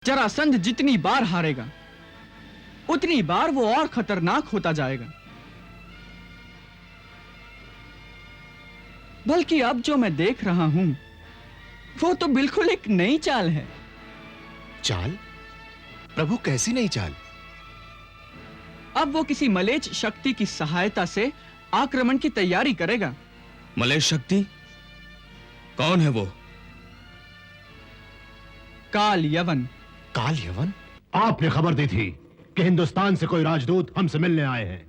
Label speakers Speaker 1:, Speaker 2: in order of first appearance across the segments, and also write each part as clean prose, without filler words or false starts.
Speaker 1: जरासंध जितनी बार हारेगा उतनी बार वो और खतरनाक होता जाएगा। बल्कि अब जो मैं देख रहा हूं वो तो बिल्कुल एक नई चाल है।
Speaker 2: चाल? प्रभु, कैसी नई चाल?
Speaker 1: अब वो किसी मलेच्छ शक्ति की सहायता से आक्रमण की तैयारी करेगा।
Speaker 3: मलेच्छ शक्ति? कौन है वो?
Speaker 1: काल यवन।
Speaker 2: काल यवन?
Speaker 4: आपने खबर दी थी कि हिंदुस्तान से कोई राजदूत हमसे मिलने आए हैं।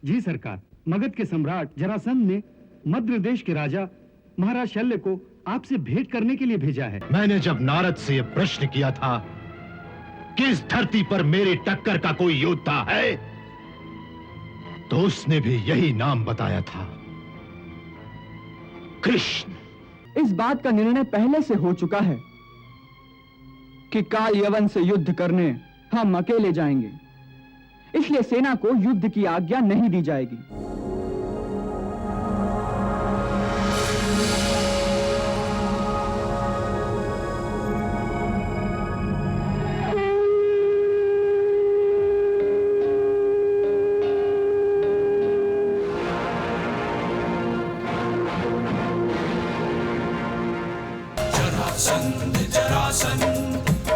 Speaker 5: जी सरकार, मगध के सम्राट जरासंध ने मद्र देश के राजा महाराज शल्य को आपसे भेंट करने के लिए भेजा है।
Speaker 4: मैंने जब नारद से यह प्रश्न किया था कि इस धरती पर मेरी टक्कर का कोई योद्धा है, तो उसने भी यही नाम बताया था, कृष्ण।
Speaker 1: इस बात का निर्णय पहले से हो चुका है कि काल यवन से युद्ध करने हम अकेले जाएंगे, इसलिए सेना को युद्ध की आज्ञा नहीं दी जाएगी।
Speaker 6: जरासंध जरासंध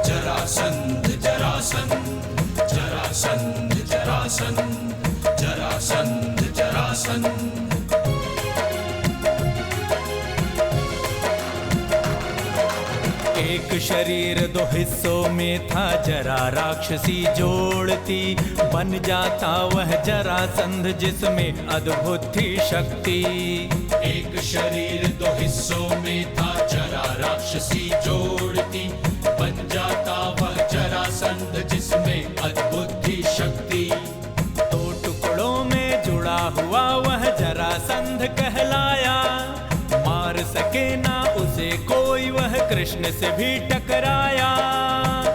Speaker 6: जरासंध जरासंध जरासंध जरासंध जरासंध जरासंध।
Speaker 7: एक शरीर दो हिस्सों में था, जरा राक्षसी जोड़ती, बन जाता वह जरासंध जिसमें अद्भुत थी शक्ति।
Speaker 6: एक शरीर दो हिस्सों में था, जरा राक्षसी जोड़ती, बन जाता वह जरासंध जिसमें अद्भुत थी शक्ति।
Speaker 7: दो टुकड़ों में जुड़ा हुआ वह जरासंध कहलाया, मार सके ना उसे कोई, वह कृष्ण से भी टकराया।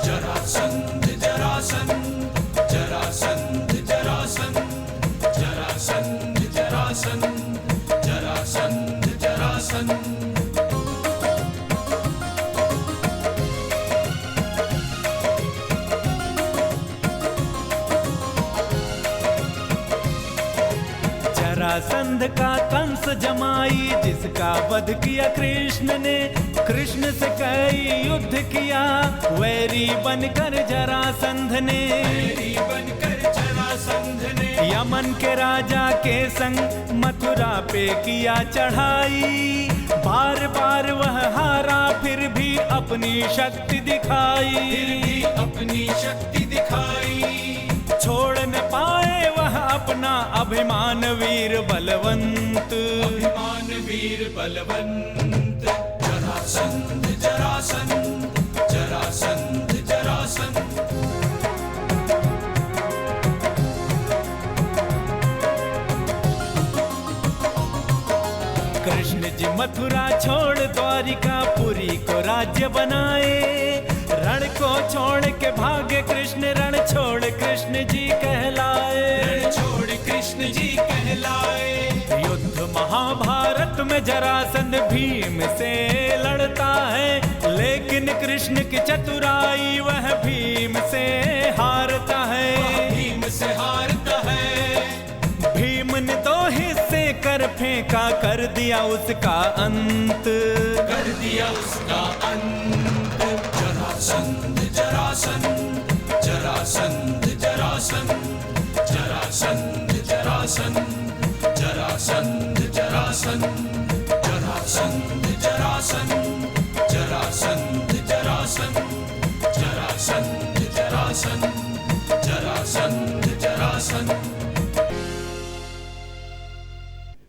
Speaker 6: जरासंध जरासंध जरासंध जरासंध जरासंध जरासंध जरासंध जरासंध।
Speaker 7: जरासंध का कंस जमाई, जिसका वध किया कृष्ण ने, कृष्ण से कई युद्ध किया, वैरी बनकर जरासंध ने,
Speaker 6: वैरी बनकर जरासंध ने,
Speaker 7: यमन के राजा के संग मथुरा पे किया चढ़ाई। बार बार वह हारा फिर भी अपनी शक्ति दिखाई,
Speaker 6: फिर भी अपनी शक्ति दिखाई।
Speaker 7: छोड़ न पाए वह अपना अभिमान वीर बलवंत,
Speaker 6: अभिमान वीर बलवंत। जरासंध जरासंध जरासंध जरासंध।
Speaker 7: कृष्ण जी मथुरा छोड़ द्वारिका पुरी को राज्य बनाए, रण को छोड़ के भागे कृष्ण, रण छोड़ कृष्ण जी कहलाए,
Speaker 6: रण छोड़ कृष्ण जी कहलाए।
Speaker 7: युद्ध महाभारत में जरासंध भीम से लड़ता है, लेकिन कृष्ण की चतुराई वह भीम से हारता है,
Speaker 6: भीम से हारता है।
Speaker 7: भीम ने दो हिस्से कर फेंका, कर दिया उसका अंत,
Speaker 6: कर दिया उसका अंत। जरासंध जरासंध जरासंध जरासंध जरासंध जरासंध जरासंध जरासंध जरासंध जरासंध जरासंध जरासंध जरासंध जरासंध जरासंध जरासंध।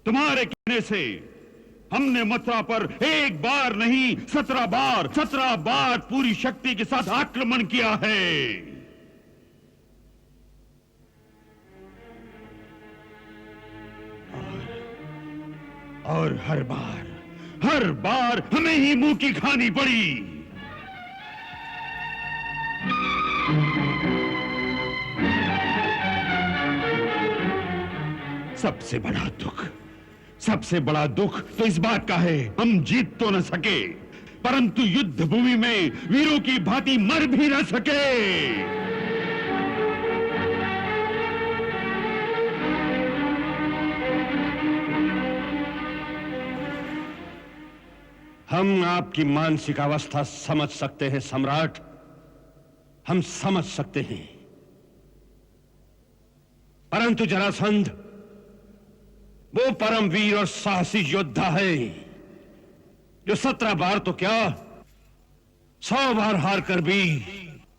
Speaker 8: तुम्हारे कहने से हमने मथुरा पर एक बार नहीं 17 बार पूरी शक्ति के साथ आक्रमण किया है। और हर बार हमें ही मुंह की खानी पड़ी। सबसे बड़ा दुख तो इस बात का है हम जीत तो न सके, परंतु युद्ध भूमि में वीरों की भांति मर भी न सके। हम आपकी मानसिक अवस्था समझ सकते हैं सम्राट, हम समझ सकते हैं, परंतु जरासंध वो परमवीर और साहसी योद्धा है जो 17 बार तो क्या 100 बार हार कर भी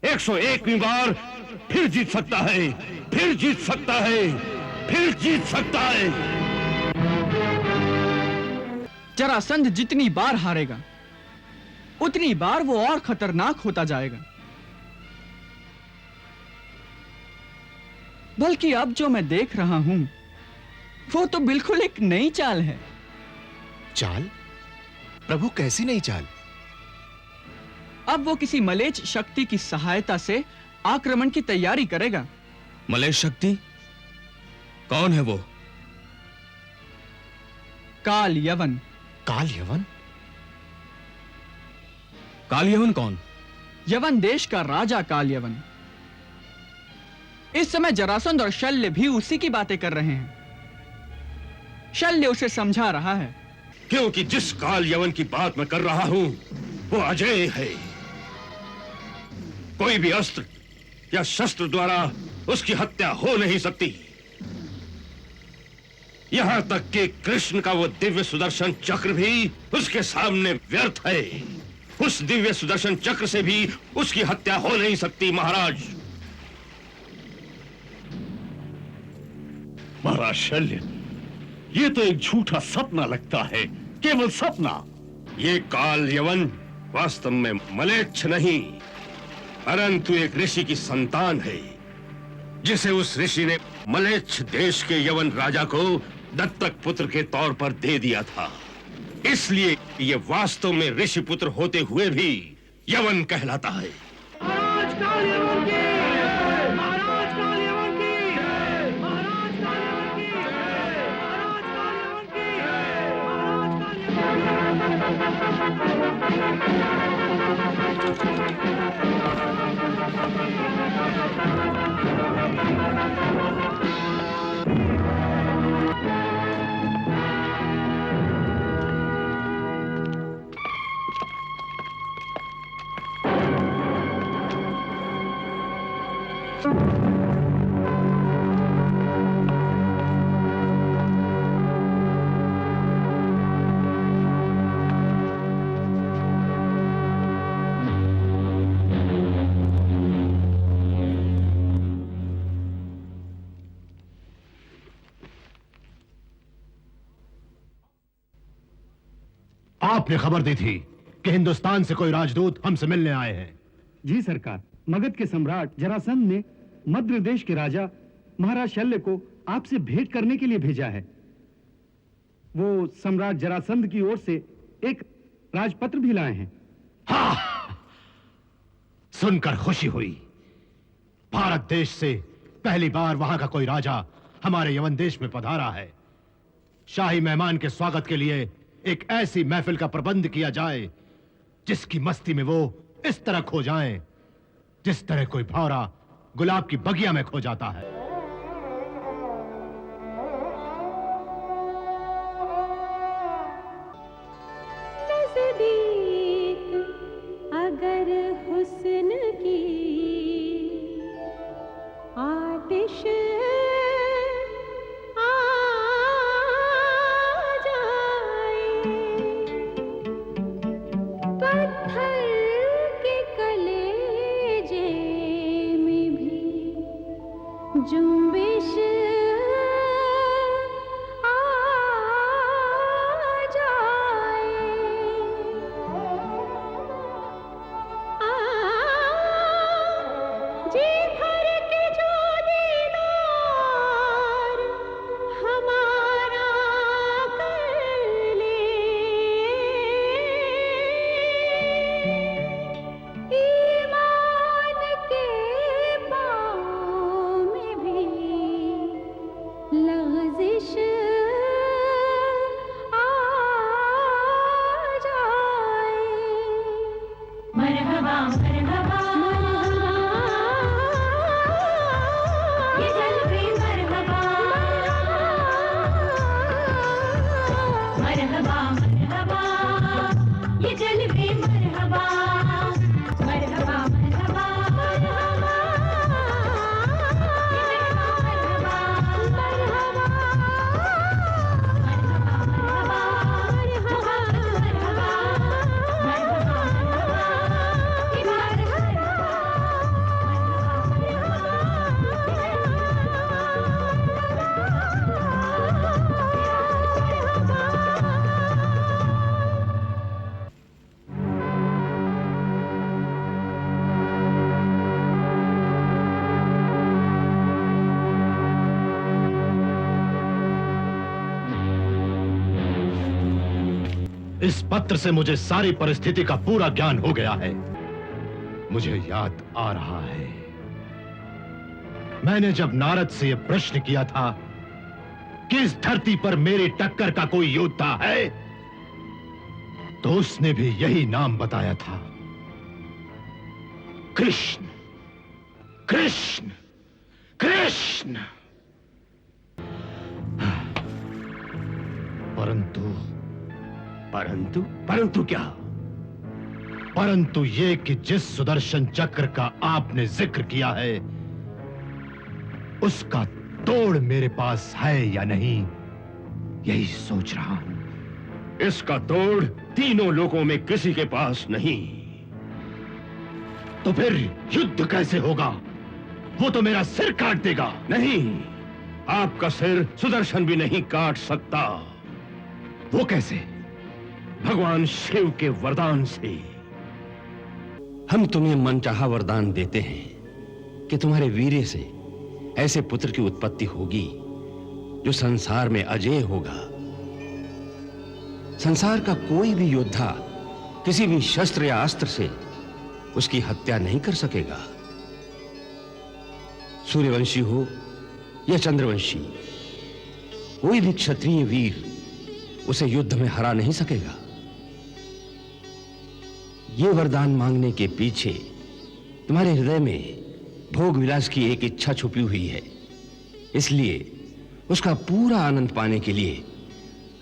Speaker 8: 101वीं बार फिर जीत सकता है, फिर जीत सकता है, फिर जीत सकता है।
Speaker 1: जरासंध जितनी बार हारेगा उतनी बार वो और खतरनाक होता जाएगा। बल्कि अब जो मैं देख रहा हूं वो तो बिल्कुल एक नई चाल है।
Speaker 2: चाल? प्रभु कैसी नई चाल?
Speaker 1: अब वो किसी मलेच्छ शक्ति की सहायता से आक्रमण की तैयारी करेगा।
Speaker 3: मलेच्छ शक्ति? कौन है वो?
Speaker 1: काल यवन।
Speaker 2: काल यवन?
Speaker 3: काल यवन कौन?
Speaker 1: यवन देश का राजा काल यवन। इस समय जरासंध और शल्य भी उसी की बातें कर रहे हैं। शल्य उसे समझा रहा है,
Speaker 8: क्योंकि जिस काल यवन की बात मैं कर रहा हूं वो अजय है। कोई भी अस्त्र या शस्त्र द्वारा उसकी हत्या हो नहीं सकती। यहां तक कि कृष्ण का वो दिव्य सुदर्शन चक्र भी उसके सामने व्यर्थ है। उस दिव्य सुदर्शन चक्र से भी उसकी हत्या हो नहीं सकती महाराज।
Speaker 4: महाराज शल्य, ये तो एक झूठा सपना लगता है, केवल सपना।
Speaker 8: ये काल यवन वास्तव में मलेच्छ नहीं, परंतु एक ऋषि की संतान है, जिसे उस ऋषि ने मलेच्छ देश के यवन राजा को दत्तक पुत्र के तौर पर दे दिया था। इसलिए ये वास्तव में ऋषि पुत्र होते हुए भी यवन कहलाता है।
Speaker 5: महाराज काल यवन की! महाराज काल यवन की! महाराज काल यवन की! महाराज काल यवन की! महाराज
Speaker 4: आपने खबर दी थी कि हिंदुस्तान से कोई राजदूत हमसे मिलने आए हैं।
Speaker 5: जी सरकार, मगध के सम्राट जरासंध ने मद्र देश के राजा महाराज शल्य को आपसे भेंट करने के लिए भेजा है। वो सम्राट जरासंध की ओर से एक राजपत्र भी लाए हैं।
Speaker 4: हाँ, सुनकर खुशी हुई। भारत देश से पहली बार वहां का कोई राजा हमारे यवन देश में पधारा है। शाही मेहमान के स्वागत के लिए एक ऐसी महफिल का प्रबंध किया जाए जिसकी मस्ती में वो इस तरह खो जाएं, जिस तरह कोई भौरा गुलाब की बगिया में खो जाता है।
Speaker 9: अगर हुस्न की आतिश जुम्बिश आ जाए, जी भर के जो दीदार हमारा कर ले, ईमान के पाँव में भी
Speaker 4: इस पत्र से मुझे सारी परिस्थिति का पूरा ज्ञान हो गया है। मुझे याद आ रहा है, मैंने जब नारद से यह प्रश्न किया था कि इस धरती पर मेरी टक्कर का कोई योद्धा है, तो उसने भी यही नाम बताया था, कृष्ण। कृष्ण कृष्ण। परंतु
Speaker 8: परंतु परंतु क्या?
Speaker 4: परंतु ये कि जिस सुदर्शन चक्र का आपने जिक्र किया है, उसका तोड़ मेरे पास है या नहीं, यही सोच रहा हूं।
Speaker 8: इसका तोड़ तीनों लोकों में किसी के पास नहीं।
Speaker 4: तो फिर युद्ध कैसे होगा? वो तो मेरा सिर काट देगा।
Speaker 8: नहीं, आपका सिर सुदर्शन भी नहीं काट सकता।
Speaker 4: वो कैसे?
Speaker 8: भगवान शिव के वरदान से।
Speaker 3: हम तुम्हें मनचाहा वरदान देते हैं कि तुम्हारे वीर्य से ऐसे पुत्र की उत्पत्ति होगी जो संसार में अजेय होगा। संसार का कोई भी योद्धा किसी भी शस्त्र या अस्त्र से उसकी हत्या नहीं कर सकेगा। सूर्यवंशी हो या चंद्रवंशी, कोई भी क्षत्रिय वीर उसे युद्ध में हरा नहीं सकेगा। ये वरदान मांगने के पीछे तुम्हारे हृदय में भोग विलास की एक इच्छा छुपी हुई है, इसलिए उसका पूरा आनंद पाने के लिए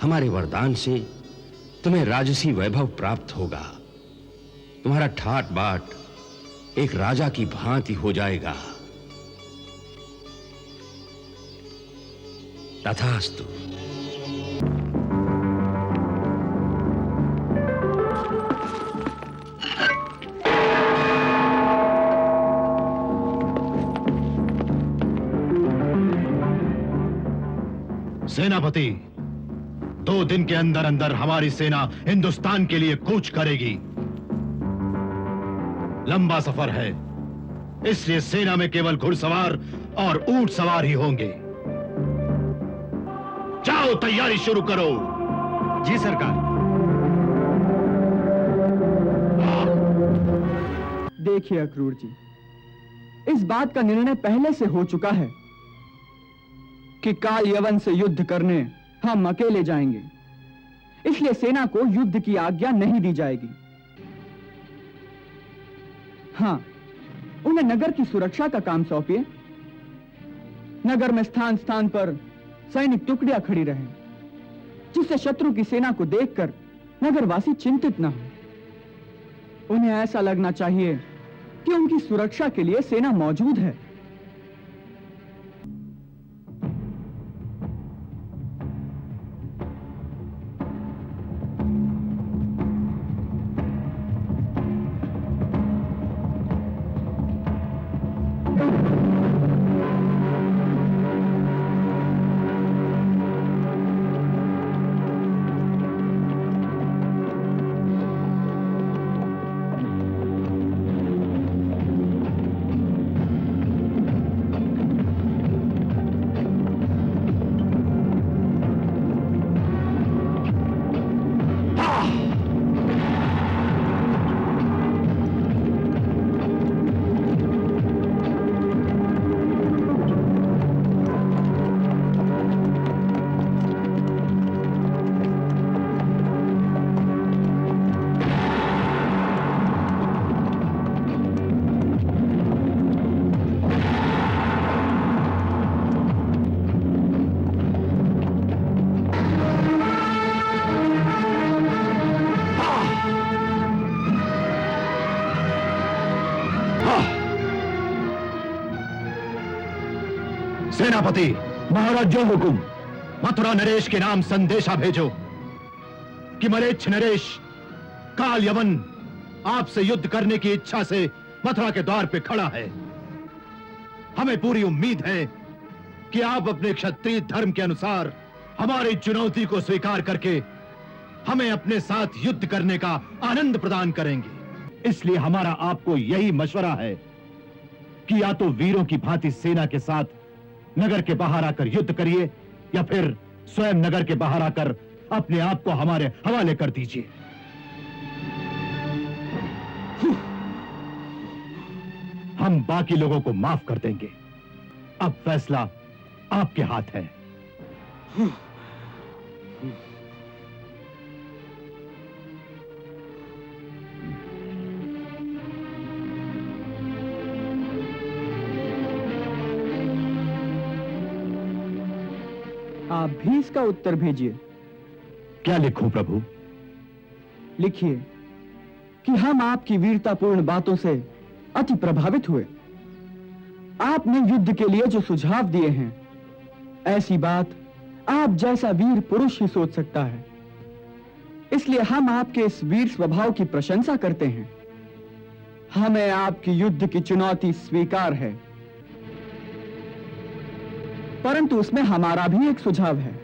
Speaker 3: हमारे वरदान से तुम्हें राजसी वैभव प्राप्त होगा। तुम्हारा ठाट बाट एक राजा की भांति हो जाएगा। तथास्तु।
Speaker 4: सेनापति, 2 दिन के अंदर अंदर हमारी सेना हिंदुस्तान के लिए कूच करेगी। लंबा सफर है, इसलिए सेना में केवल घुड़सवार और ऊंट सवार ही होंगे। जाओ, तैयारी शुरू करो।
Speaker 5: जी सरकार।
Speaker 1: देखिए अक्रूर जी, इस बात का निर्णय पहले से हो चुका है कि काल यवन से युद्ध करने हम अकेले जाएंगे, इसलिए सेना को युद्ध की आज्ञा नहीं दी जाएगी। हां, उन्हें नगर की सुरक्षा का काम सौंपिए। नगर में स्थान स्थान पर सैनिक टुकड़ियां खड़ी रहें, जिससे शत्रु की सेना को देखकर नगरवासी चिंतित न हो। उन्हें ऐसा लगना चाहिए कि उनकी सुरक्षा के लिए सेना मौजूद है।
Speaker 4: सेनापति, महाराज जो हुकुम। मथुरा नरेश के नाम संदेशा भेजो कि मलेच्छ नरेश काल यवन आपसे युद्ध करने की इच्छा से मथुरा के द्वार पे खड़ा है। हमें पूरी उम्मीद है कि आप अपने क्षत्रिय धर्म के अनुसार हमारी चुनौती को स्वीकार करके हमें अपने साथ युद्ध करने का आनंद प्रदान करेंगे। इसलिए हमारा आपको यही मशवरा है कि या तो वीरों की भांति सेना के साथ नगर के बाहर आकर युद्ध करिए, या फिर स्वयं नगर के बाहर आकर अपने आप को हमारे हवाले कर दीजिए। हम बाकी लोगों को माफ कर देंगे। अब फैसला आपके हाथ है।
Speaker 1: आप भी इसका उत्तर भेजिए।
Speaker 4: क्या लिखूं प्रभु?
Speaker 1: लिखिए कि हम आपकी वीरतापूर्ण बातों से अति प्रभावित हुए। आपने युद्ध के लिए जो सुझाव दिए हैं, ऐसी बात आप जैसा वीर पुरुष ही सोच सकता है। इसलिए हम आपके इस वीर स्वभाव की प्रशंसा करते हैं। हमें आपकी युद्ध की चुनौती स्वीकार है, परंतु उसमें हमारा भी एक सुझाव है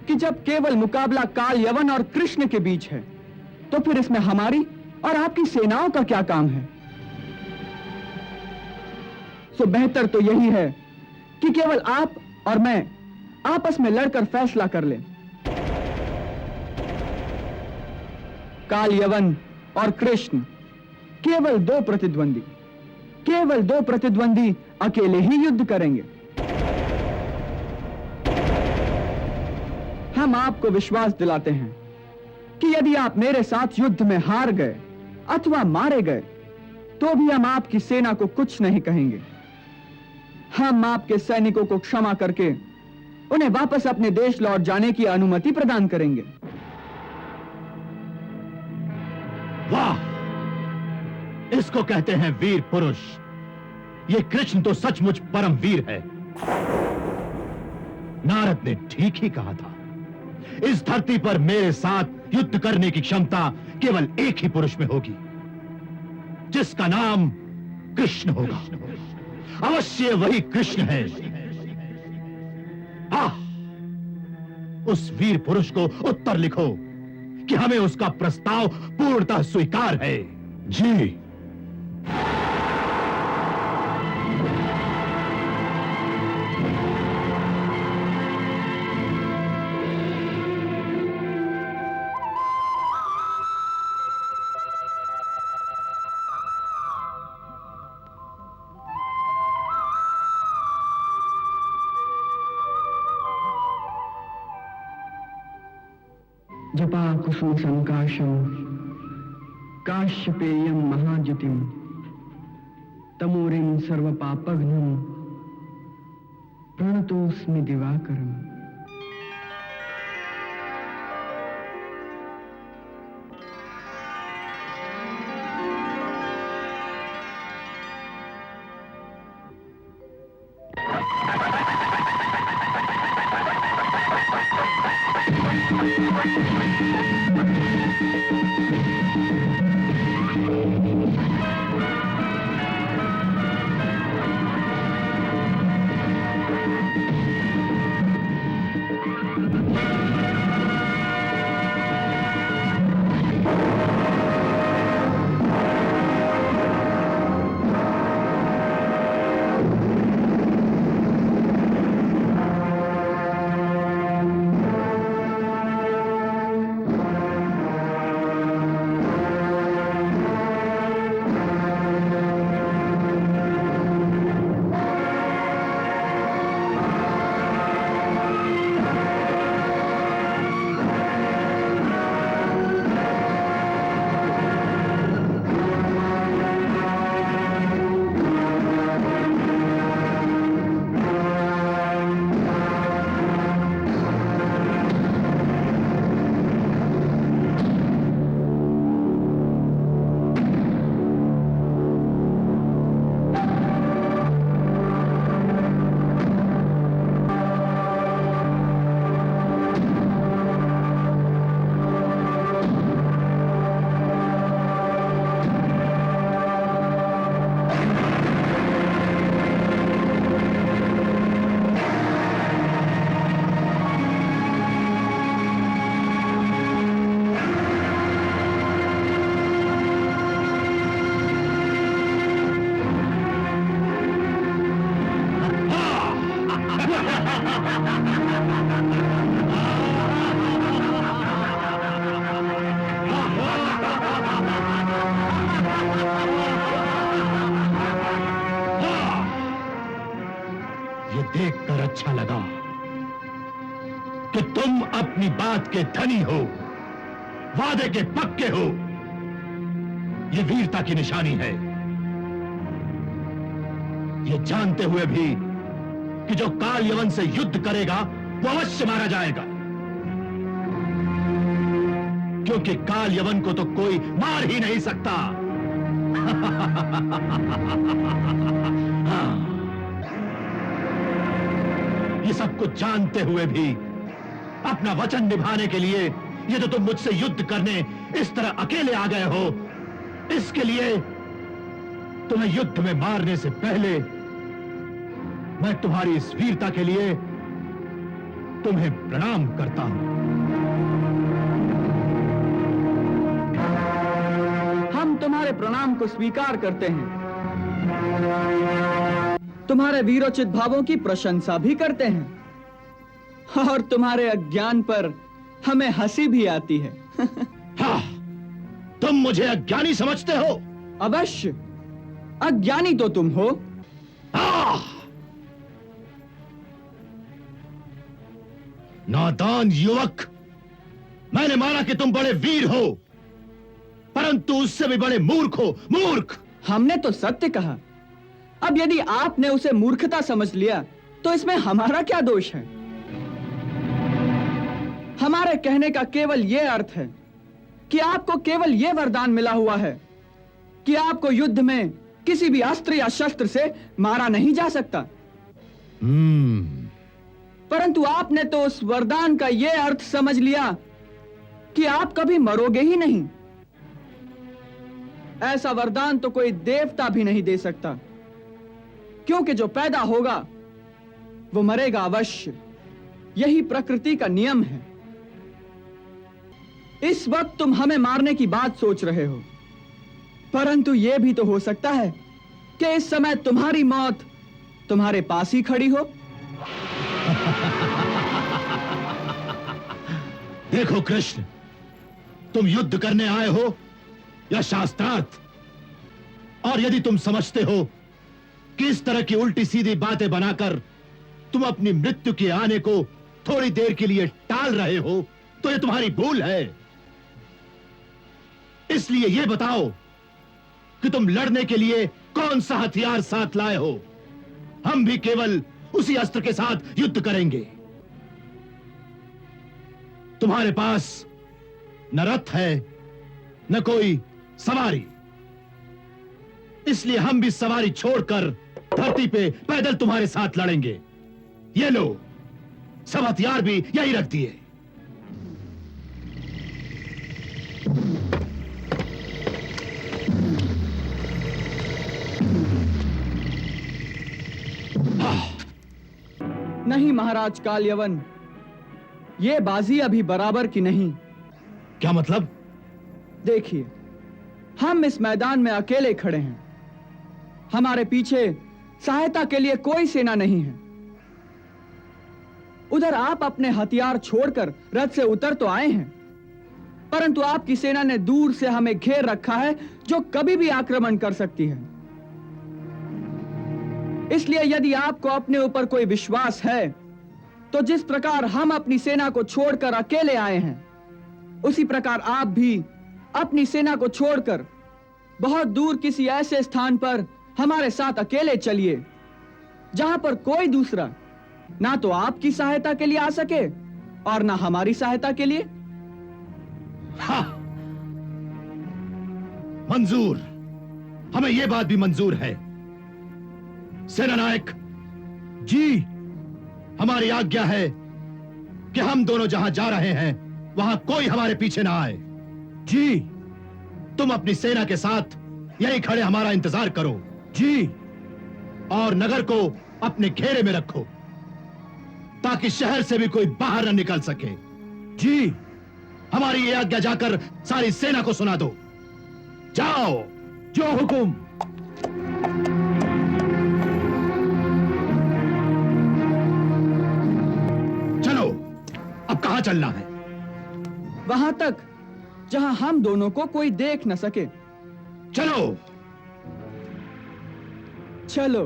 Speaker 1: कि जब केवल मुकाबला काल यवन और कृष्ण के बीच है, तो फिर इसमें हमारी और आपकी सेनाओं का क्या काम है? सो बेहतर तो यही है कि केवल आप और मैं आपस में लड़कर फैसला कर लें। काल यवन और कृष्ण केवल दो प्रतिद्वंदी अकेले ही युद्ध करेंगे। हम आपको विश्वास दिलाते हैं कि यदि आप मेरे साथ युद्ध में हार गए अथवा मारे गए, तो भी हम आपकी सेना को कुछ नहीं कहेंगे। हम आपके सैनिकों को क्षमा करके उन्हें वापस अपने देश लौट जाने की अनुमति प्रदान करेंगे।
Speaker 4: वाह! इसको कहते हैं वीर पुरुष। ये कृष्ण तो सचमुच परम वीर है। नारद ने ठीक ही कहा था, इस धरती पर मेरे साथ युद्ध करने की क्षमता केवल एक ही पुरुष में होगी, जिसका नाम कृष्ण होगा। अवश्य वही कृष्ण है। उस वीर पुरुष को उत्तर लिखो कि हमें उसका प्रस्ताव पूर्णतः स्वीकार है। जी।
Speaker 1: जपा कुसुम संकाशम काश्यपेयम महाद्युतिम तमोरिम सर्वपापघ्नम प्रणतोस्मि दिवाकरम।
Speaker 4: देखकर अच्छा लगा कि तुम अपनी बात के धनी हो, वादे के पक्के हो। ये वीरता की निशानी है। ये जानते हुए भी कि जो काल यवन से युद्ध करेगा वो अवश्य मारा जाएगा, क्योंकि काल यवन को तो कोई मार ही नहीं सकता। ये सब कुछ जानते हुए भी अपना वचन निभाने के लिए ये तो तुम मुझसे युद्ध करने इस तरह अकेले आ गए हो, इसके लिए तुम्हें युद्ध में मारने से पहले मैं तुम्हारी इस वीरता के लिए तुम्हें प्रणाम करता हूं।
Speaker 1: हम तुम्हारे प्रणाम को स्वीकार करते हैं, तुम्हारे वीरोचित भावों की प्रशंसा भी करते हैं, और तुम्हारे अज्ञान पर हमें हंसी भी आती है।
Speaker 4: हाँ, तुम मुझे अज्ञानी समझते हो?
Speaker 1: अवश्य, अज्ञानी तो तुम हो।
Speaker 4: नादान युवक, मैंने माना कि तुम बड़े वीर हो, परंतु उससे भी बड़े मूर्ख हो। मूर्ख!
Speaker 1: हमने तो सत्य कहा। अब यदि आपने उसे मूर्खता समझ लिया तो इसमें हमारा क्या दोष है? हमारे कहने का केवल यह अर्थ है कि आपको केवल यह वरदान मिला हुआ है कि आपको युद्ध में किसी भी अस्त्र या शस्त्र से मारा नहीं जा सकता। परंतु आपने तो उस वरदान का यह अर्थ समझ लिया कि आप कभी मरोगे ही नहीं। ऐसा वरदान तो कोई देवता भी नहीं दे सकता, क्योंकि जो पैदा होगा वो मरेगा अवश्य। यही प्रकृति का नियम है। इस वक्त तुम हमें मारने की बात सोच रहे हो, परंतु यह भी तो हो सकता है कि इस समय तुम्हारी मौत तुम्हारे पास ही खड़ी हो।
Speaker 4: देखो कृष्ण, तुम युद्ध करने आए हो या शास्त्रार्थ, और यदि तुम समझते हो कि इस तरह की उल्टी सीधी बातें बनाकर तुम अपनी मृत्यु के आने को थोड़ी देर के लिए टाल रहे हो, तो यह तुम्हारी भूल है। इसलिए यह बताओ कि तुम लड़ने के लिए कौन सा हथियार साथ लाए हो। हम भी केवल उसी अस्त्र के साथ युद्ध करेंगे। तुम्हारे पास न रथ है न कोई सवारी, इसलिए हम भी सवारी छोड़कर धरती पे पैदल तुम्हारे साथ लड़ेंगे। ये लो, सब हथियार भी यही रख दिए।
Speaker 1: नहीं महाराज कालयवन, ये बाजी अभी बराबर की नहीं।
Speaker 4: क्या मतलब?
Speaker 1: देखिए, हम इस मैदान में अकेले खड़े हैं। हमारे पीछे सहायता के लिए कोई सेना नहीं है। उधर आप अपने हथियार छोड़कर रथ से उतर तो आए हैं, परंतु आपकी सेना ने दूर से हमें घेर रखा है, जो कभी भी आक्रमण कर सकती है। इसलिए यदि आपको अपने ऊपर कोई विश्वास है, तो जिस प्रकार हम अपनी सेना को छोड़कर अकेले आए हैं, उसी प्रकार आप भी अपनी सेना को छोड़कर बहुत दूर किसी ऐसे स्थान पर हमारे साथ अकेले चलिए, जहां पर कोई दूसरा ना तो आपकी सहायता के लिए आ सके और ना हमारी सहायता के लिए।
Speaker 4: हाँ, मंजूर, हमें यह बात भी मंजूर है। सेनानायक जी, हमारी आज्ञा है कि हम दोनों जहां जा रहे हैं वहां कोई हमारे पीछे ना आए। जी, तुम अपनी सेना के साथ यहीं खड़े हमारा इंतजार करो। जी, और नगर को अपने घेरे में रखो ताकि शहर से भी कोई बाहर न निकल सके। जी, हमारी ये आज्ञा जाकर सारी सेना को सुना दो। जाओ, जो हुकुम। चलो, अब कहां चलना है?
Speaker 1: वहां तक जहां हम दोनों को कोई देख न सके।
Speaker 4: चलो।
Speaker 1: चलो।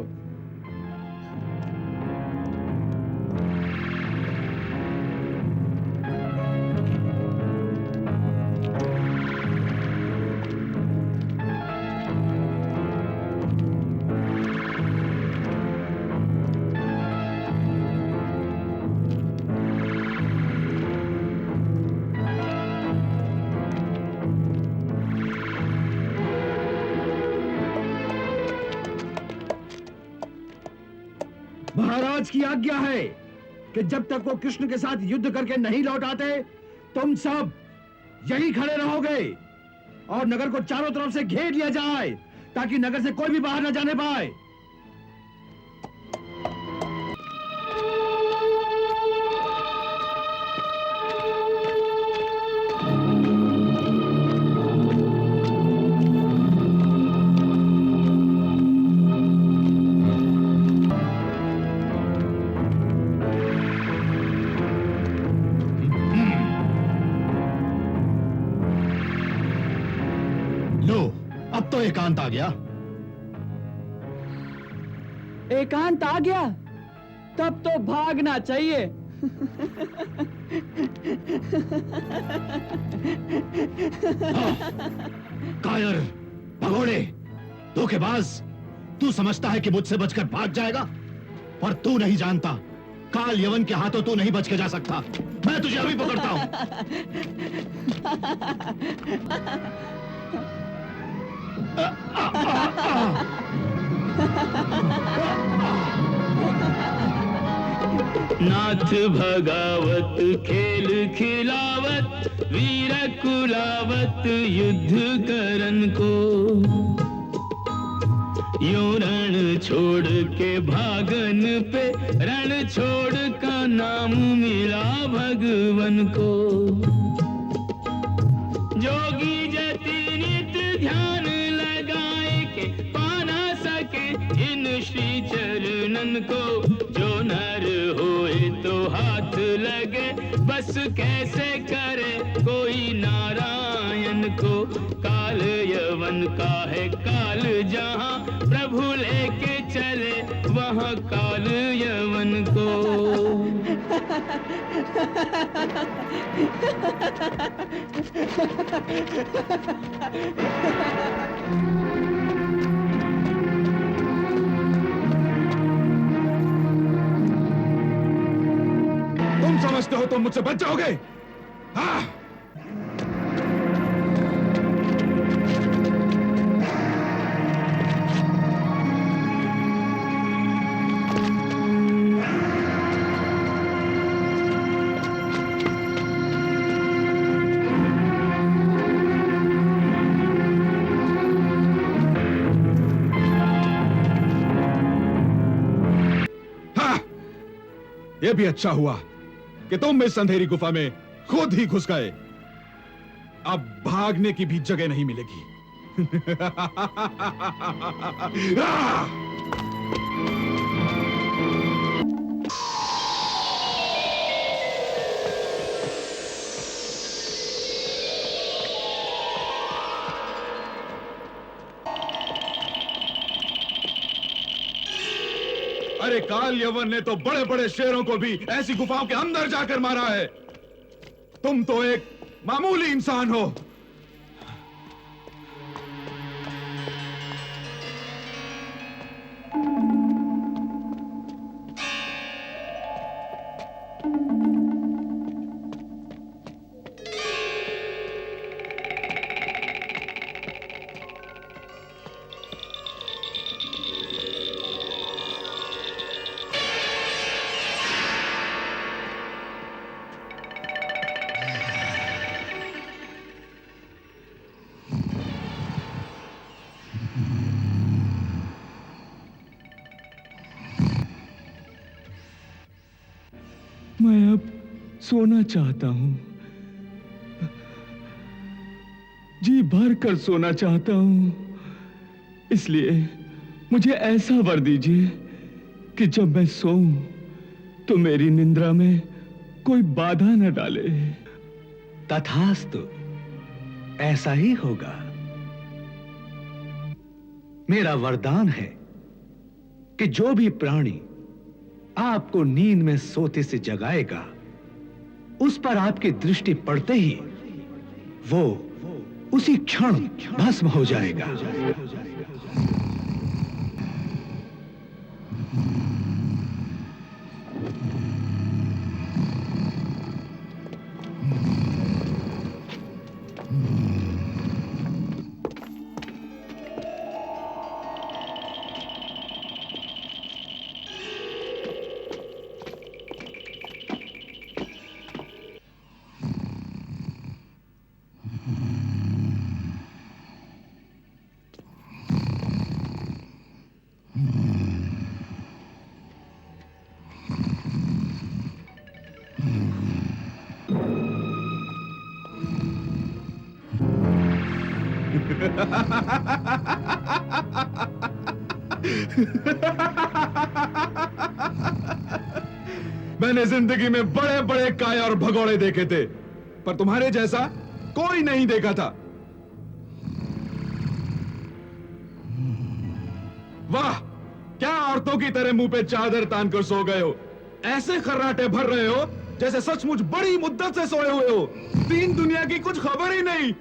Speaker 5: महाराज की आज्ञा है कि जब तक वो कृष्ण के साथ युद्ध करके नहीं लौट आते, तुम सब यहीं खड़े रहोगे और नगर को चारों तरफ से घेर लिया जाए ताकि नगर से कोई भी बाहर न जाने पाए।
Speaker 4: लो, अब तो एकांत आ गया।
Speaker 1: एकांत आ गया, तब तो भागना चाहिए।
Speaker 4: कायर, भगोड़े, धोखेबाज, तू समझता है कि मुझसे बचकर भाग जाएगा, पर तू नहीं जानता काल यवन के हाथों तू नहीं बच के जा सकता। मैं तुझे अभी पकड़ता हूं।
Speaker 7: नाथ भगावत खेल खिलावत वीर कुलावत युद्ध करन को, यो रण छोड़ के भागन पे रण छोड़ का नाम मिला भगवन को। जोगी जति नित ध्यान लगाए के पाना सके इन श्री चरणन को, जो नर होए तो हाथ लगे बस कैसे करे कोई नारायण को। काल यवन का है काल जहां प्रभु लेके चले वहां काल यवन को।
Speaker 4: तुम समझते हो तुम मुझसे बच जाओगे? हाँ?
Speaker 10: यह भी अच्छा हुआ कि तुम इस अंधेरी गुफा में खुद ही घुस गए। अब भागने की भी जगह नहीं मिलेगी। अरे काल यवन ने तो बड़े बड़े शेरों को भी ऐसी गुफाओं के अंदर जाकर मारा है। तुम तो एक मामूली इंसान हो।
Speaker 1: मैं अब सोना चाहता हूं, जी भर कर सोना चाहता हूं। इसलिए मुझे ऐसा वर दीजिए कि जब मैं सोऊं तो मेरी निंद्रा में कोई बाधा न डाले।
Speaker 5: तथास्तु, ऐसा ही होगा। मेरा वरदान है कि जो भी प्राणी आपको नींद में सोते से जगाएगा, उस पर आपकी दृष्टि पड़ते ही वो उसी क्षण भस्म हो जाएगा।
Speaker 10: मैंने जिंदगी में बड़े बड़े काया और भगोड़े देखे थे, पर तुम्हारे जैसा कोई नहीं देखा था। वाह, क्या औरतों की तरह मुंह पे चादर तान कर सो गए हो। ऐसे खर्राटे भर रहे हो जैसे सचमुच बड़ी मुद्दत से सोए हुए हो। तीन दुनिया की कुछ खबर ही नहीं।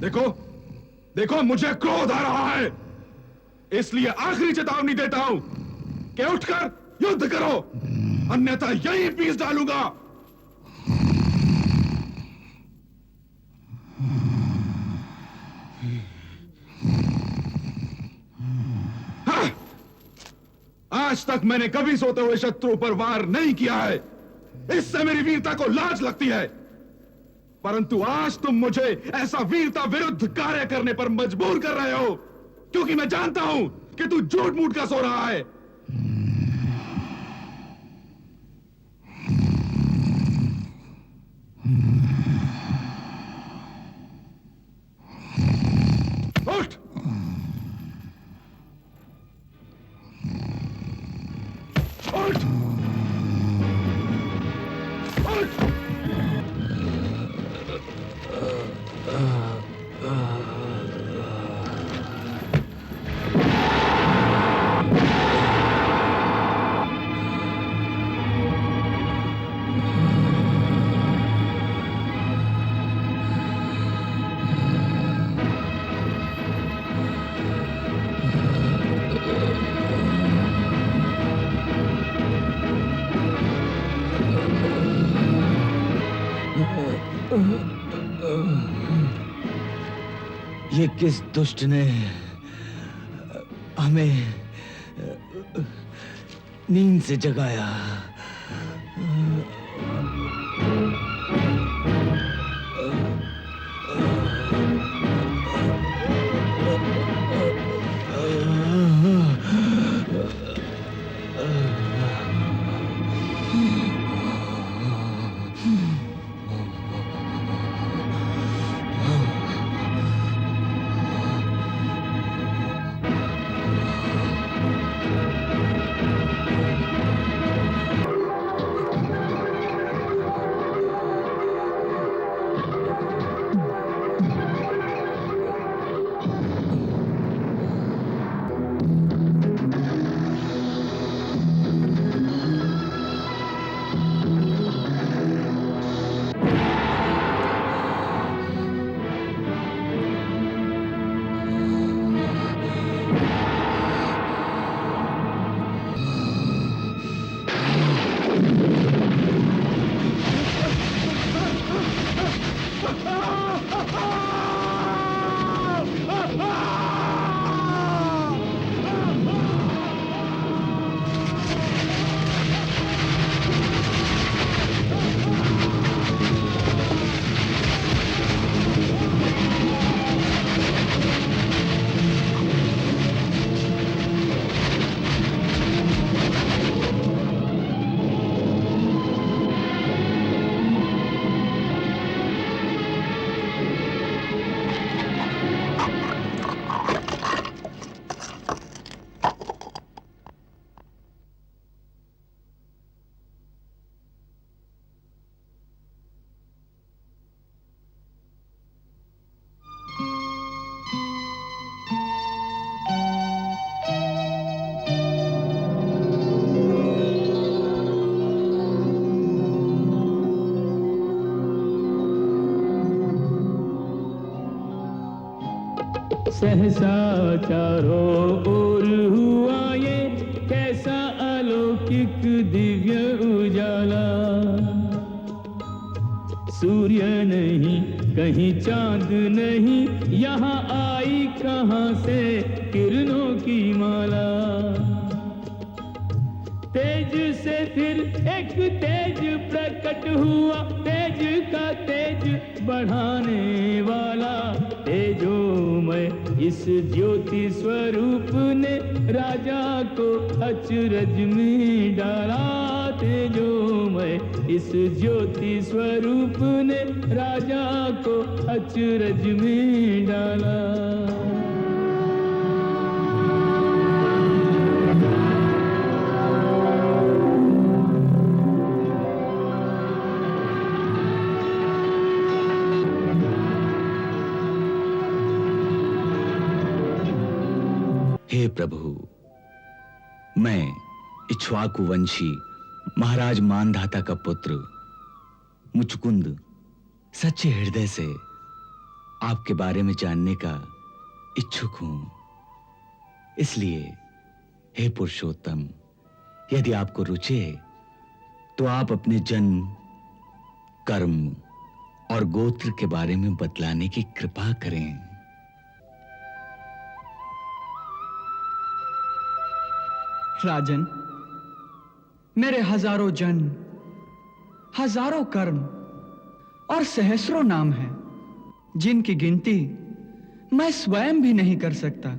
Speaker 10: देखो देखो, मुझे क्रोध आ रहा है, इसलिए आखिरी चेतावनी देता हूं कि उठकर युद्ध करो, अन्यथा यहीं पीस डालूंगा। हाँ, आज तक मैंने कभी सोते हुए शत्रु पर वार नहीं किया है, इससे मेरी वीरता को लाज लगती है। परंतु आज तुम मुझे ऐसा वीरता विरुद्ध कार्य करने पर मजबूर कर रहे हो, क्योंकि मैं जानता हूं कि तू झूठ मूठ का सो रहा है। उठ! उठ! उठ!
Speaker 11: ये किस दुष्ट ने हमें नींद से जगाया?
Speaker 12: सहसा चारों ओर हुआ ये कैसा अलौकिक दिव्य उजाला। सूर्य नहीं कहीं चांद नहीं, यहाँ आई कहाँ से किरणों की माला। तेज से फिर एक तेज प्रकट हुआ, तेज का तेज बढ़ाने वाला। तेजो तेजोमय इस ज्योति स्वरूप ने राजा को अचरज में डाला। तेजोमय इस ज्योति स्वरूप ने राजा को अचरज में डाला।
Speaker 11: हे प्रभु, मैं इक्ष्वाकु वंशी महाराज मानधाता का पुत्र मुचुकुंद सच्चे हृदय से आपके बारे में जानने का इच्छुक हूं। इसलिए हे पुरुषोत्तम, यदि आपको रुचि है तो आप अपने जन्म, कर्म और गोत्र के बारे में बतलाने की कृपा करें।
Speaker 1: राजन, मेरे हजारों जन्म, हजारों कर्म और सहस्रों नाम हैं, जिनकी गिनती मैं स्वयं भी नहीं कर सकता।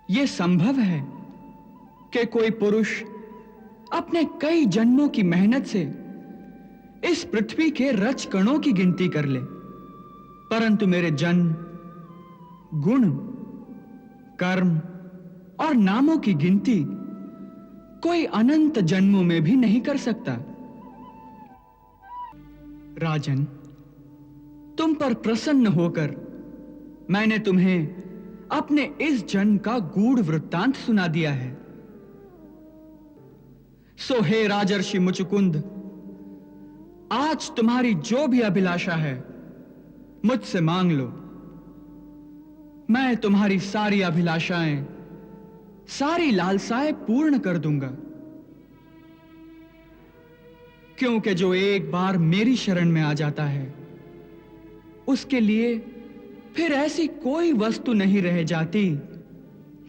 Speaker 1: यह संभव है कि कोई पुरुष अपने कई जन्मों की मेहनत से इस पृथ्वी के रज कणों की गिनती कर ले, परंतु मेरे जन्म, गुण, कर्म और नामों की गिनती कोई अनंत जन्मों में भी नहीं कर सकता। राजन, तुम पर प्रसन्न होकर मैंने तुम्हें अपने इस जन्म का गूढ़ वृत्तांत सुना दिया है। सो हे राजर्षि मुचुकुंद, आज तुम्हारी जो भी अभिलाषा है मुझसे मांग लो। मैं तुम्हारी सारी अभिलाषाएं, सारी लालसाएं पूर्ण कर दूंगा, क्योंकि जो एक बार मेरी शरण में आ जाता है उसके लिए फिर ऐसी कोई वस्तु नहीं रह जाती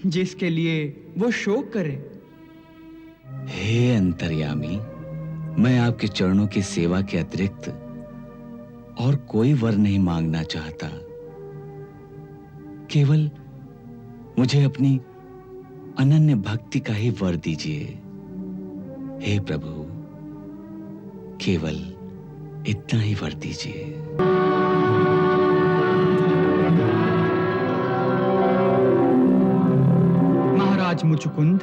Speaker 1: जिसके लिए वो शोक करे।
Speaker 11: हे अंतर्यामी, मैं आपके चरणों की सेवा के अतिरिक्त और कोई वर नहीं मांगना चाहता। केवल मुझे अपनी अनन्य भक्ति का ही वर दीजिए। हे प्रभु, केवल इतना ही वर दीजिए।
Speaker 1: महाराज मुचुकुंद,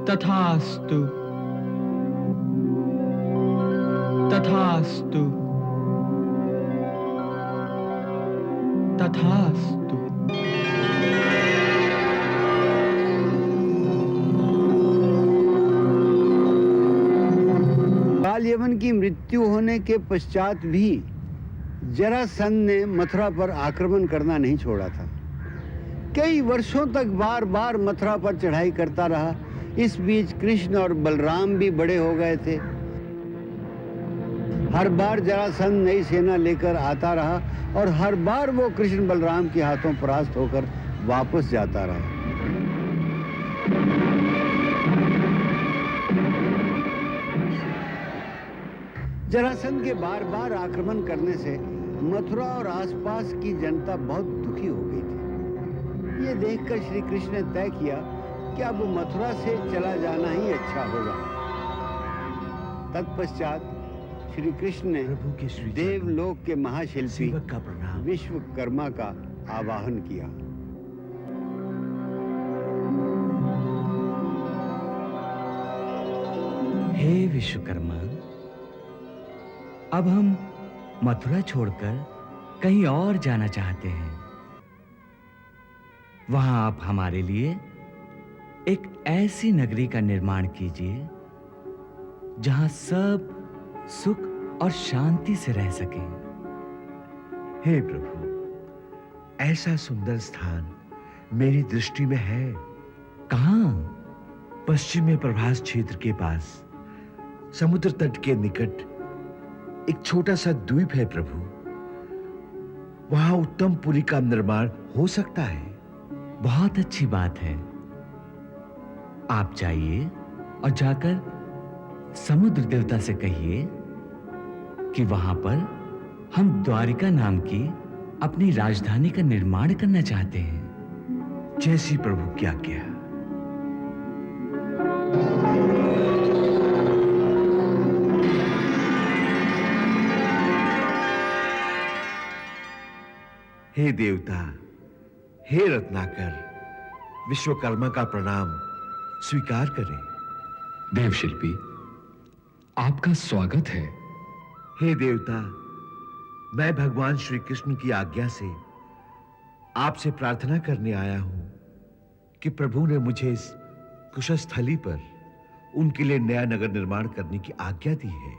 Speaker 1: तथास्तु, तथास्तु, तथास्तु।
Speaker 13: काल यवन की मृत्यु होने के पश्चात भी जरासंध ने मथुरा पर आक्रमण करना नहीं छोड़ा था। कई वर्षों तक बार बार मथुरा पर चढ़ाई करता रहा। इस बीच कृष्ण और बलराम भी बड़े हो गए थे। हर बार जरासंध नई सेना लेकर आता रहा और हर बार वो कृष्ण बलराम के हाथों परास्त होकर वापस जाता रहा। जरासंध के बार बार आक्रमण करने से मथुरा और आसपास की जनता बहुत दुखी हो गई थी। ये देखकर श्री कृष्ण ने तय किया कि अब मथुरा से चला जाना ही अच्छा होगा। तत्पश्चात श्री कृष्ण ने देवलोक के महाशिल्पी विश्वकर्मा का आवाहन किया।
Speaker 11: हे विश्वकर्मा, अब हम मथुरा छोड़कर कहीं और जाना चाहते हैं। वहां आप हमारे लिए एक ऐसी नगरी का निर्माण कीजिए जहां सब सुख और शांति से रह सकें।
Speaker 14: हे प्रभु, ऐसा सुंदर स्थान मेरी दृष्टि में है।
Speaker 11: कहां?
Speaker 14: पश्चिम में प्रभास क्षेत्र के पास समुद्र तट के निकट एक छोटा सा द्वीप है प्रभु। वहां उत्तम पुरी का निर्माण हो सकता है।
Speaker 11: बहुत अच्छी बात है। आप जाइए और जाकर समुद्र देवता से कहिए कि वहां पर हम द्वारिका नाम की अपनी राजधानी का निर्माण करना चाहते हैं।
Speaker 14: जैसी प्रभु की आज्ञा। हे देवता, हे रत्नाकर, विश्वकर्मा का प्रणाम स्वीकार करें।
Speaker 15: देवशिल्पी, आपका स्वागत है।
Speaker 14: हे देवता, मैं भगवान श्री कृष्ण की आज्ञा से आपसे प्रार्थना करने आया हूं कि प्रभु ने मुझे इस कुशस्थली पर उनके लिए नया नगर निर्माण करने की आज्ञा दी है।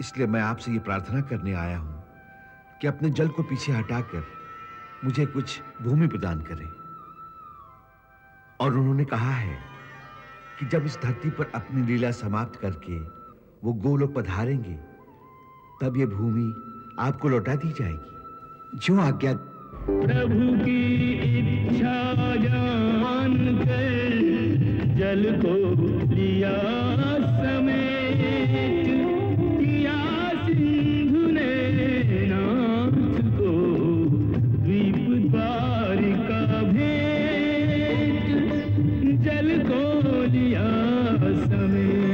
Speaker 14: इसलिए मैं आपसे ये प्रार्थना करने आया हूं कि अपने जल को पीछे हटाकर मुझे कुछ भूमि प्रदान करें। और उन्होंने कहा है कि जब इस धरती पर अपनी लीला समाप्त करके वो गोलोक पधारेंगे, तब ये भूमि आपको लौटा दी जाएगी। जो आज्ञा।
Speaker 12: प्रभु की इच्छा जानकर जल को लिया समेत, किया सिंधु ने नाथ को द्वीप द्वारिका भेंट, जल को लिया समेत।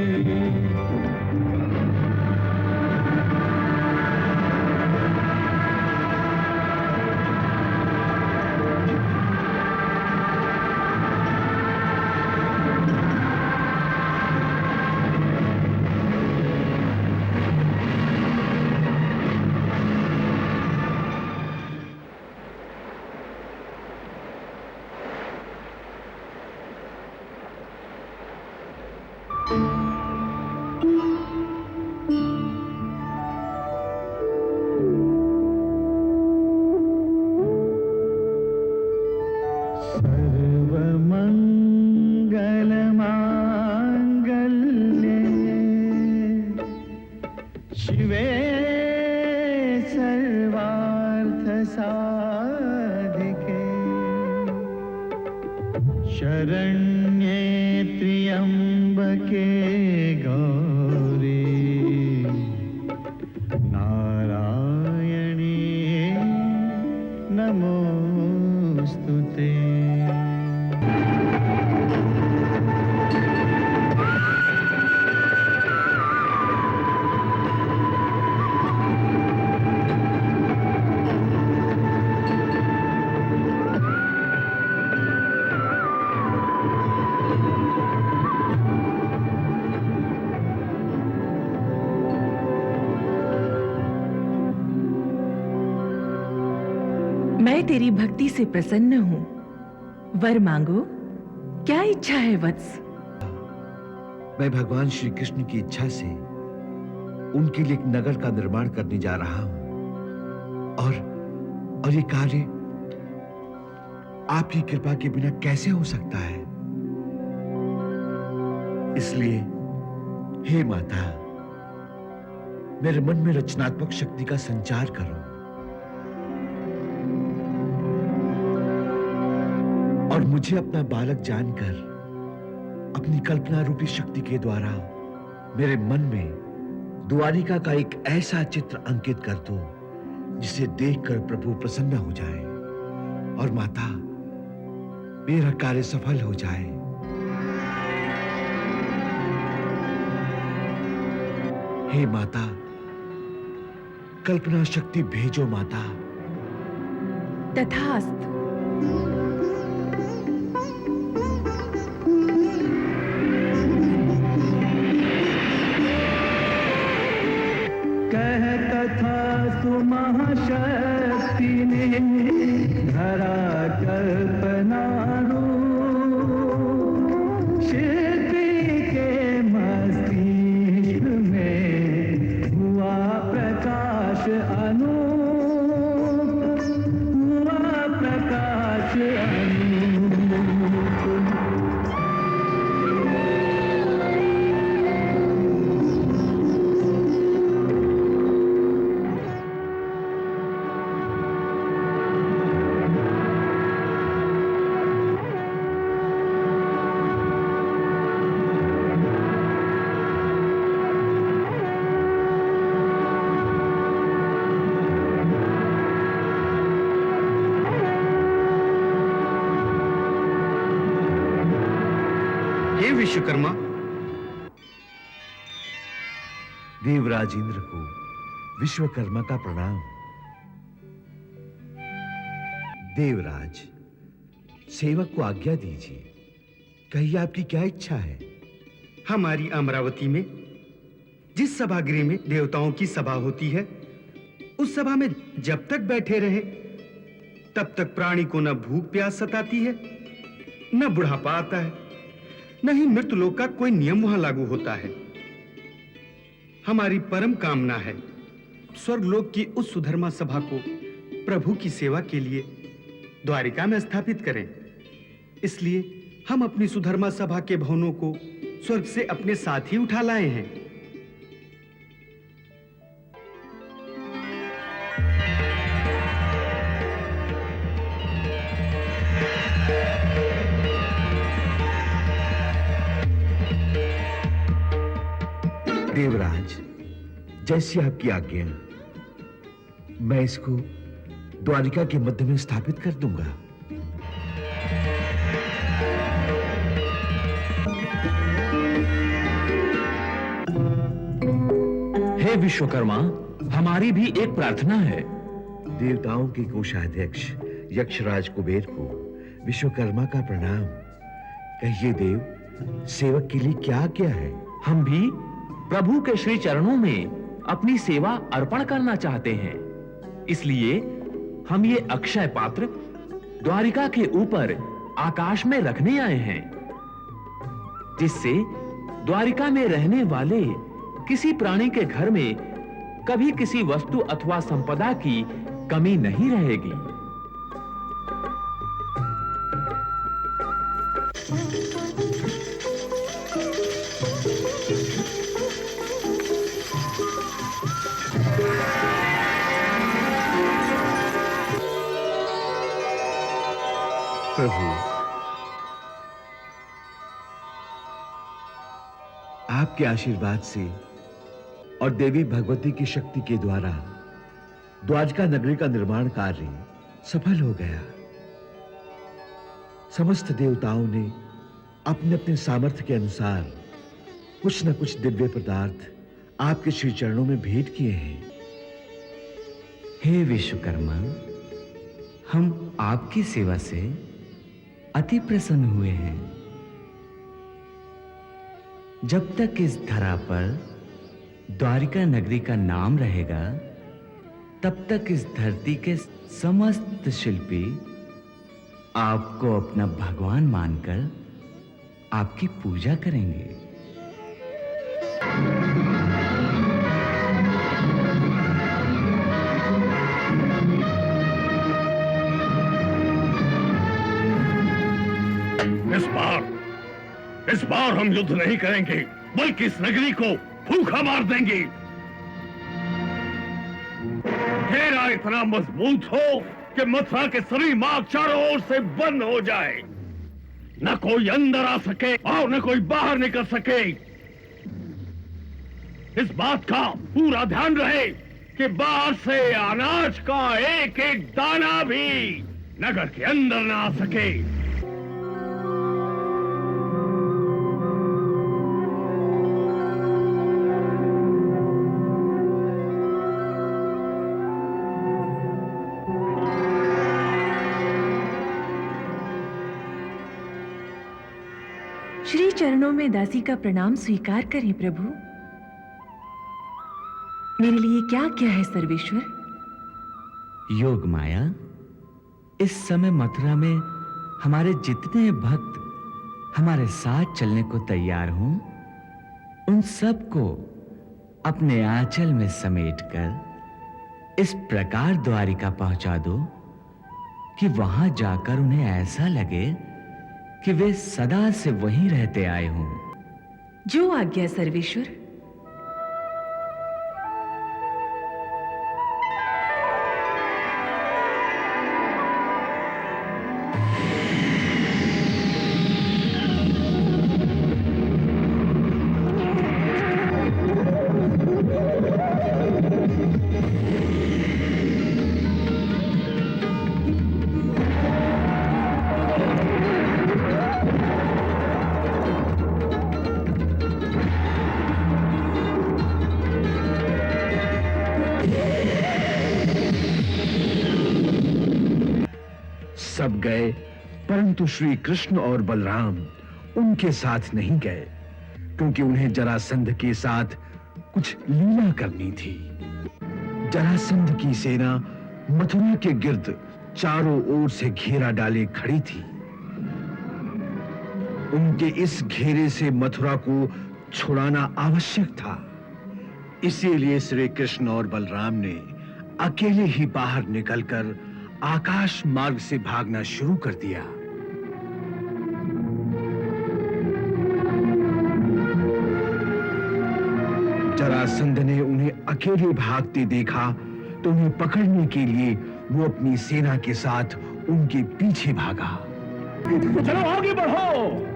Speaker 16: मैं तेरी भक्ति से प्रसन्न हूं। वर मांगो, क्या इच्छा है वत्स?
Speaker 14: मैं भगवान श्री कृष्ण की इच्छा से उनके लिए एक नगर का निर्माण करने जा रहा हूं और ये कार्य आपकी कृपा के बिना कैसे हो सकता है। इसलिए हे माता, मेरे मन में रचनात्मक शक्ति का संचार करो और मुझे अपना बालक जानकर अपनी कल्पना रूपी शक्ति के द्वारा मेरे मन में द्वारिका का एक ऐसा चित्र अंकित कर दो जिसे देखकर प्रभु प्रसन्न हो जाए और माता, मेरा कार्य सफल हो जाए। हे माता, कल्पना शक्ति भेजो माता।
Speaker 16: तथास्तु।
Speaker 12: महाशक्ति ने धरा कल्पना रूप, शिल्पी के मस्तिष्क में हुआ प्रकाश अनूप, हुआ प्रकाश
Speaker 5: विश्वकर्मा।
Speaker 14: देवराज इंद्र को विश्वकर्मा का प्रणाम। देवराज, सेवक को आज्ञा दीजिए, कहिए आपकी क्या इच्छा है?
Speaker 5: हमारी अमरावती में जिस सभागृह में देवताओं की सभा होती है, उस सभा में जब तक बैठे रहे तब तक प्राणी को न भूख प्यास सताती है, न बुढ़ापा आता है, न ही मृत्युलोक का कोई नियम वहां लागू होता है। हमारी परम कामना है स्वर्गलोक की उस सुधर्मा सभा को प्रभु की सेवा के लिए द्वारिका में स्थापित करें। इसलिए हम अपनी सुधर्मा सभा के भवनों को स्वर्ग से अपने साथ ही उठा लाए हैं।
Speaker 14: देवराज, जैसी आपकी आज्ञा, मैं इसको द्वारिका के मध्य में स्थापित कर दूंगा।
Speaker 11: हे विश्वकर्मा, हमारी भी एक प्रार्थना है।
Speaker 14: देवताओं के कोषाध्यक्ष यक्षराज कुबेर को विश्वकर्मा का प्रणाम। कहिए देव, सेवक के लिए क्या क्या है?
Speaker 11: हम भी प्रभु के श्री चरणों में अपनी सेवा अर्पण करना चाहते हैं, इसलिए हम ये अक्षय पात्र द्वारिका के ऊपर आकाश में रखने आए हैं, जिससे द्वारिका में रहने वाले किसी प्राणी के घर में कभी किसी वस्तु अथवा संपदा की कमी नहीं रहेगी।
Speaker 14: प्रभु, आपके आशीर्वाद से और देवी भगवती की शक्ति के द्वारा द्वारका नगरी का निर्माण कार्य सफल हो गया। समस्त देवताओं ने अपने अपने सामर्थ्य के अनुसार कुछ न कुछ दिव्य पदार्थ आपके श्री चरणों में भेंट किए हैं।
Speaker 11: हे विश्वकर्मा, हम आपकी सेवा से अति प्रसन्न हुए हैं। जब तक इस धरा पर द्वारिका नगरी का नाम रहेगा, तब तक इस धरती के समस्त शिल्पी आपको अपना भगवान मानकर आपकी पूजा करेंगे।
Speaker 8: इस बार हम युद्ध नहीं करेंगे, बल्कि इस नगरी को भूखा मार देंगे। घेरा इतना मजबूत हो कि मथुरा के सभी मार्ग चारों ओर से बंद हो जाए, न कोई अंदर आ सके और न कोई बाहर निकल सके। इस बात का पूरा ध्यान रहे कि बाहर से अनाज का एक एक दाना भी नगर के अंदर न आ सके।
Speaker 16: श्री चरणों में दासी का प्रणाम स्वीकार करें प्रभु। मेरे लिए क्या क्या है सर्वेश्वर?
Speaker 11: योग माया, इस समय मथुरा में हमारे जितने भक्त हमारे साथ चलने को तैयार हों, उन सबको अपने आंचल में समेटकर इस प्रकार द्वारिका पहुंचा दो कि वहां जाकर उन्हें ऐसा लगे कि वे सदा से वहीं रहते आए हों।
Speaker 16: जो आज्ञा सर्वेश्वर।
Speaker 14: सब गए, परंतु श्री कृष्ण और बलराम उनके साथ नहीं गए, क्योंकि उन्हें जरासंध के साथ कुछ लीला करनी थी। जरासंध की सेना मथुरा के गिर्द चारों ओर से घेरा डाले खड़ी थी। उनके इस घेरे से मथुरा को छुड़ाना आवश्यक था। इसीलिए श्री कृष्ण और बलराम ने अकेले ही बाहर निकलकर आकाश मार्ग से भागना शुरू कर दिया। जरासंध ने उन्हें अकेले भागते देखा तो उन्हें पकड़ने के लिए वो अपनी सेना के साथ उनके पीछे भागा।
Speaker 5: चलो आगे बढ़ो।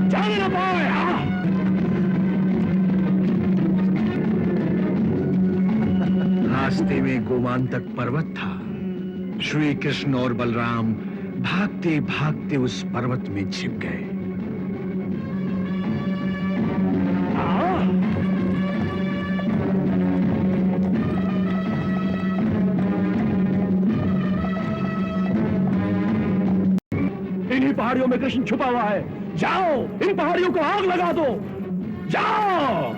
Speaker 5: जाने ना पाओ।
Speaker 14: रास्ते में गोमांतक पर्वत था। श्री कृष्ण और बलराम भागते भागते उस पर्वत में छिप गए।
Speaker 5: इन्हीं पहाड़ियों में कृष्ण छुपा हुआ है। जाओ, इन पहाड़ियों को आग लगा दो। जाओ।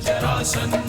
Speaker 6: जरासंध